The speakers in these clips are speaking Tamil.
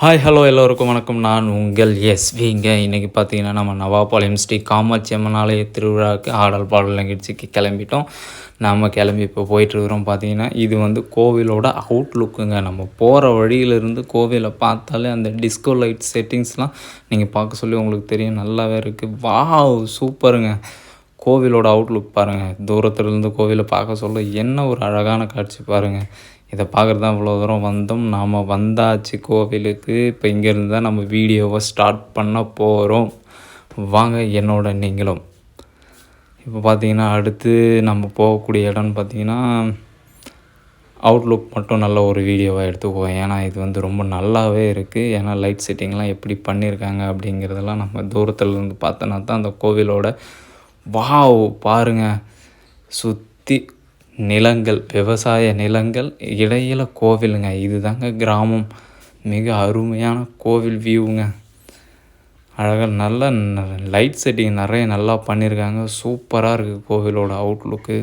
ஹாய் ஹலோ எல்லோருக்கும் வணக்கம். நான் உங்கள் எஸ்விங்க. இன்றைக்கி பார்த்தீங்கன்னா நம்ம நவாபாளையம் ஸ்ரீ காமாட்சி அம்மன் ஆலய திருவிழாவுக்கு ஆடல் பாடல் நிகழ்ச்சிக்கு கிளம்பிட்டோம். நம்ம கிளம்பி இப்போ போயிட்டுருக்குறோம். பார்த்தீங்கன்னா இது வந்து கோவிலோட அவுட்லுக்குங்க. நம்ம போகிற வழியிலேருந்து கோவிலை பார்த்தாலே அந்த டிஸ்கோ லைட் செட்டிங்ஸ்லாம் நீங்கள் பார்க்க சொல்லி உங்களுக்கு தெரியும், நல்லாவே இருக்குது. வாவ் சூப்பருங்க. கோவிலோட அவுட்லுக் பாருங்கள், தூரத்துலேருந்து கோவிலை பார்க்க சொல்ல என்ன ஒரு அழகான காட்சி பாருங்கள். இதை பார்க்குறது தான் இவ்வளோ தூரம் வந்தோம். நாம் வந்தாச்சு கோவிலுக்கு. இப்போ இங்கேருந்து தான் நம்ம வீடியோவை ஸ்டார்ட் பண்ண போகிறோம். வாங்க என்னோட நீங்களும். இப்போ பார்த்தீங்கன்னா அடுத்து நம்ம போகக்கூடிய இடம்னு பார்த்தீங்கன்னா அவுட்லுக் மட்டும் நல்ல ஒரு வீடியோவாக எடுத்துக்குவோம். ஏன்னா இது வந்து ரொம்ப நல்லாவே இருக்குது. ஏன்னா லைட் செட்டிங்லாம் எப்படி பண்ணியிருக்காங்க அப்படிங்கிறதெல்லாம் நம்ம தூரத்துலேருந்து பார்த்தோன்னா தான் அந்த கோவிலோட வாவ் பாருங்கள். சுற்றி நிலங்கள், விவசாய நிலங்கள், இடையில் கோவிலுங்க. இது தாங்க கிராமம். மிக அருமையான கோவில் வியூங்க. அழகாக நல்ல லைட் செட்டிங் நிறைய நல்லா பண்ணியிருக்காங்க. சூப்பராக இருக்குது கோவிலோட அவுட்லுக்கு.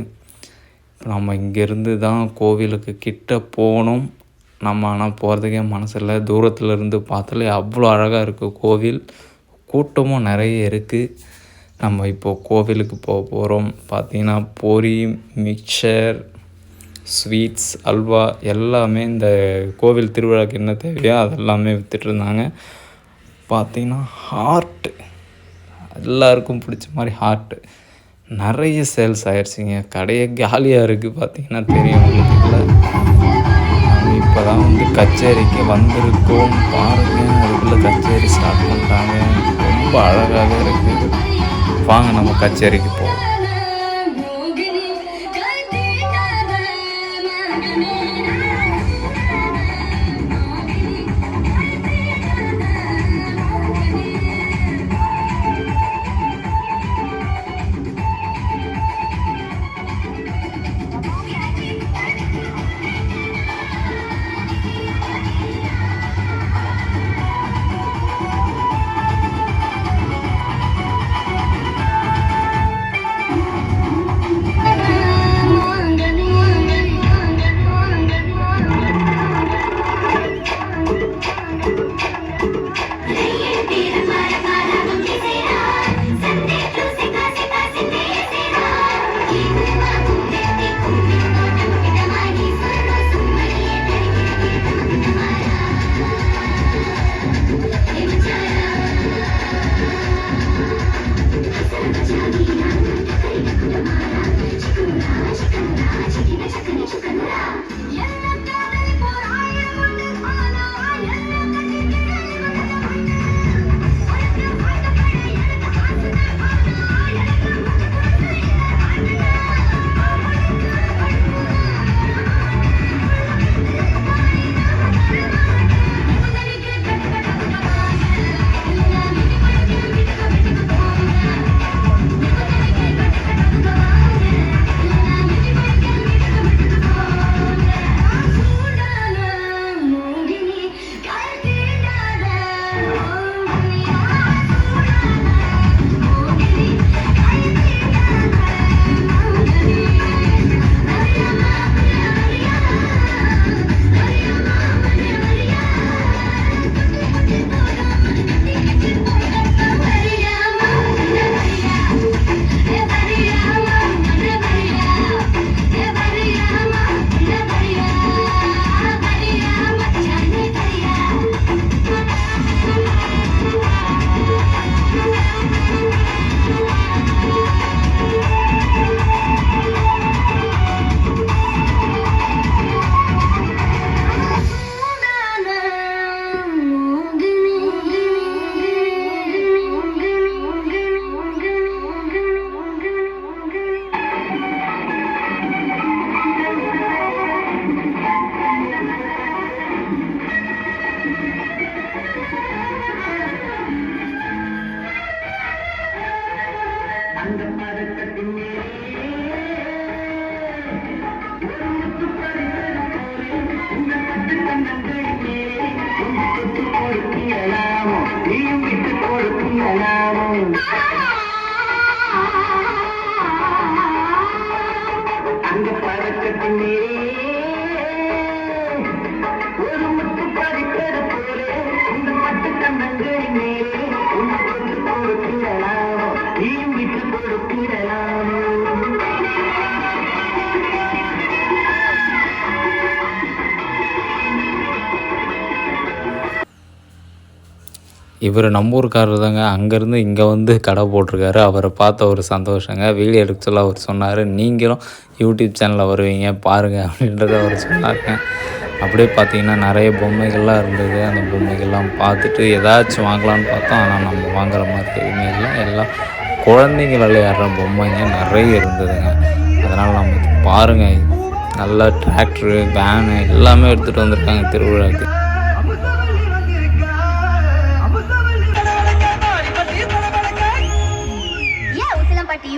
இப்போ நம்ம இங்கேருந்து தான் கோவிலுக்கு கிட்ட போகணும். நம்ம ஆனால் போகிறதுக்கே மனசில்லை. தூரத்தில் இருந்து பார்த்தாலே அவ்வளோ அழகாக இருக்குது கோவில். கூட்டமும் நிறைய இருக்குது. நம்ம இப்போது கோவிலுக்கு போக போகிறோம். பார்த்திங்கன்னா பொரி, மிக்சர், ஸ்வீட்ஸ், அல்வா எல்லாமே இந்த கோவில் திருவிழாவுக்கு என்ன தேவையோ அதெல்லாமே விற்றுட்ருந்தாங்க. பார்த்திங்கன்னா ஹார்ட்டு, எல்லாருக்கும் பிடிச்ச மாதிரி ஹார்ட்டு நிறைய சேல்ஸ் ஆகிடுச்சிங்க. கடையே காலியாக இருக்குது. பார்த்திங்கன்னா தெரியும் உங்களுக்கு. நம்ம இப்போ தான் வந்து கச்சேரிக்கு வந்திருக்கோம். பாருங்கள், அதுக்குள்ளே கச்சேரி ஸ்டார்ட் பண்ணுறாங்க. ரொம்ப அழகாகவே இருக்குது. வாங்க நம்ம கச்சேரிக்கு போவோம். இவர் நம்ம ஊருக்காரர் தாங்க. அங்கேருந்து இங்கே வந்து கடை போட்டிருக்காரு. அவரை பார்த்த ஒரு சந்தோஷங்க. வீடியோ எடுக்க சொல்ல அவர் சொன்னார், நீங்களும் யூடியூப் சேனலில் வருவீங்க பாருங்கள் அப்படின்றத அவர் சொன்னாருங்க. அப்படியே பார்த்தீங்கன்னா நிறைய பொம்மைகள்லாம் இருந்தது. அந்த பொம்மைகள்லாம் பார்த்துட்டு ஏதாச்சும் வாங்கலான்னு பார்த்தோம். ஆனால் நம்ம வாங்குற மாதிரி எதுவுமே இல்லை. எல்லாம் குழந்தைங்க விளையாடுற பொம்மைங்க நிறைய இருந்ததுங்க. அதனால் நம்ம பாருங்கள், நல்லா டிராக்டரு, வேனு எல்லாமே எடுத்துகிட்டு வந்திருக்காங்க திருவிழாவுக்கு. பட்டி